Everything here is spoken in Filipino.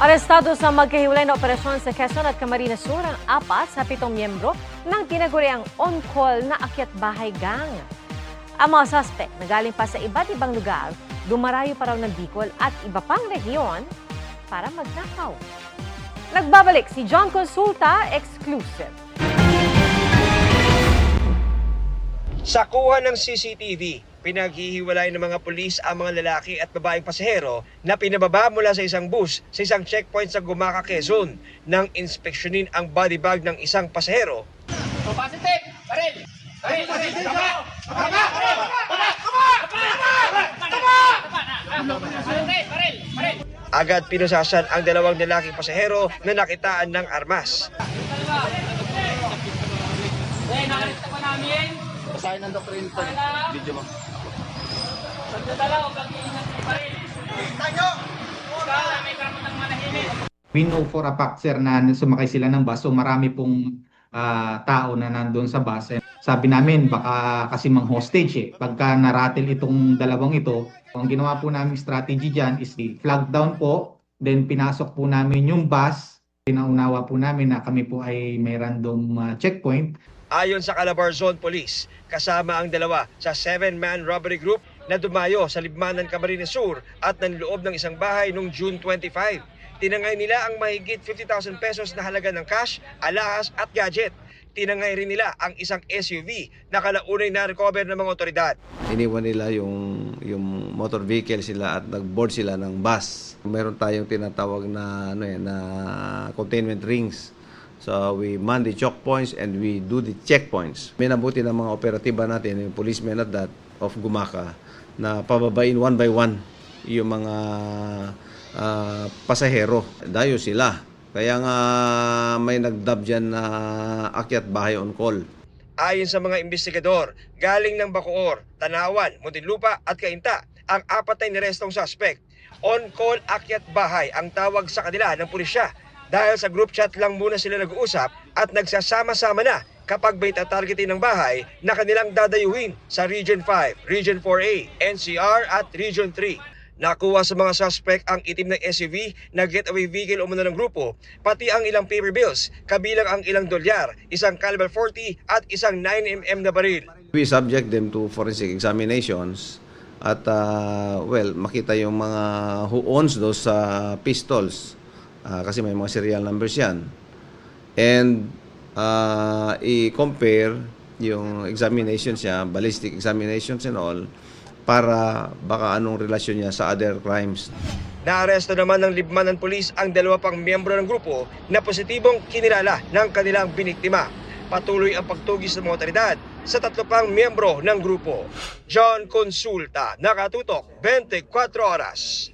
Arestado sa magkahiwalay na operasyon sa Quezon at Camarines Sur ang 4 sa 7 miyembro ng tinaguriang on-call na akyat bahay gang. Ang mga suspect na galing pa sa iba't ibang lugar, dumarayo pa raw ng Bicol at iba pang rehiyon para magnakaw. Nagbabalik si John Consulta, exclusive. Sa kuha ng CCTV, pinaghihiwalay ng mga pulis ang mga lalaki at babaeng pasahero na pinababa mula sa isang bus sa isang checkpoint sa Gumaca, Quezon nang inspeksyonin ang body bag ng isang pasahero. Positive! Baril! Baril! Baril! Agad pinusasan ang dalawang lalaking pasahero na nakitaan ng armas. Nakalista pa namin. Basahin ng doktrina ito. Video mo. Pagdadala o pag-iingat si Baril. May karapatang manahimik. We know for a fact, sir, na sumakay sila ng bus. So marami pong tao na nandun sa bus. Sabi namin, baka kasi mang hostage eh. Pagka naratil itong dalawang ito, ang ginawa po namin strategy dyan is flag down po. Then pinasok po namin yung bus. Pinaunawa po namin na kami po ay may random checkpoint. Ayon sa Calabarzon Police, kasama ang dalawa sa 7-man robbery group na dumayo sa Libmanan, Camarines Sur at nanloob ng isang bahay noong June 25. Tinangay nila ang mahigit 50,000 pesos na halaga ng cash, alahas at gadget. Tinangay rin nila ang isang SUV na kalaunay na-recover ng mga otoridad. Iniwan nila yung motor vehicle sila at nag-board sila ng bus. Meron tayong tinatawag na na containment rings. So we man the choke points and we do the checkpoints. Minabuti ng mga operatiba natin, yung policemen at that of Gumaca, na pababain one by one yung mga pasahero. Dayo sila. Kaya nga may nagdab dyan na akyat bahay on call. Ayon sa mga investigador, galing ng Bacoor, Tanawan, Muntinlupa at Cainta ang 4 na inarestong suspect. On-call akyat bahay ang tawag sa kanila ng pulisya. Dahil sa group chat lang muna sila nag-uusap at nagsasama-sama na kapag may tatargetin ng bahay na kanilang dadayuhin sa Region 5, Region 4A, NCR at Region 3. Nakuha sa mga suspect ang itim na SUV na getaway vehicle umano ng grupo, pati ang ilang paper bills, kabilang ang ilang dolyar, isang caliber 40 at isang 9mm na baril. We subject them to forensic examinations at makita yung mga who owns those pistols. Kasi may mga serial numbers yan. And i-compare yung examinations niya, ballistic examinations and all, para baka anong relasyon niya sa other crimes. Naaresto naman ng Libmanan Police ang 2 pang miyembro ng grupo na positibong kinilala ng kanilang biniktima. Patuloy ang pagtugis ng mga otoridad sa 3 pang miyembro ng grupo. John Consulta, Nakatutok, 24 Oras.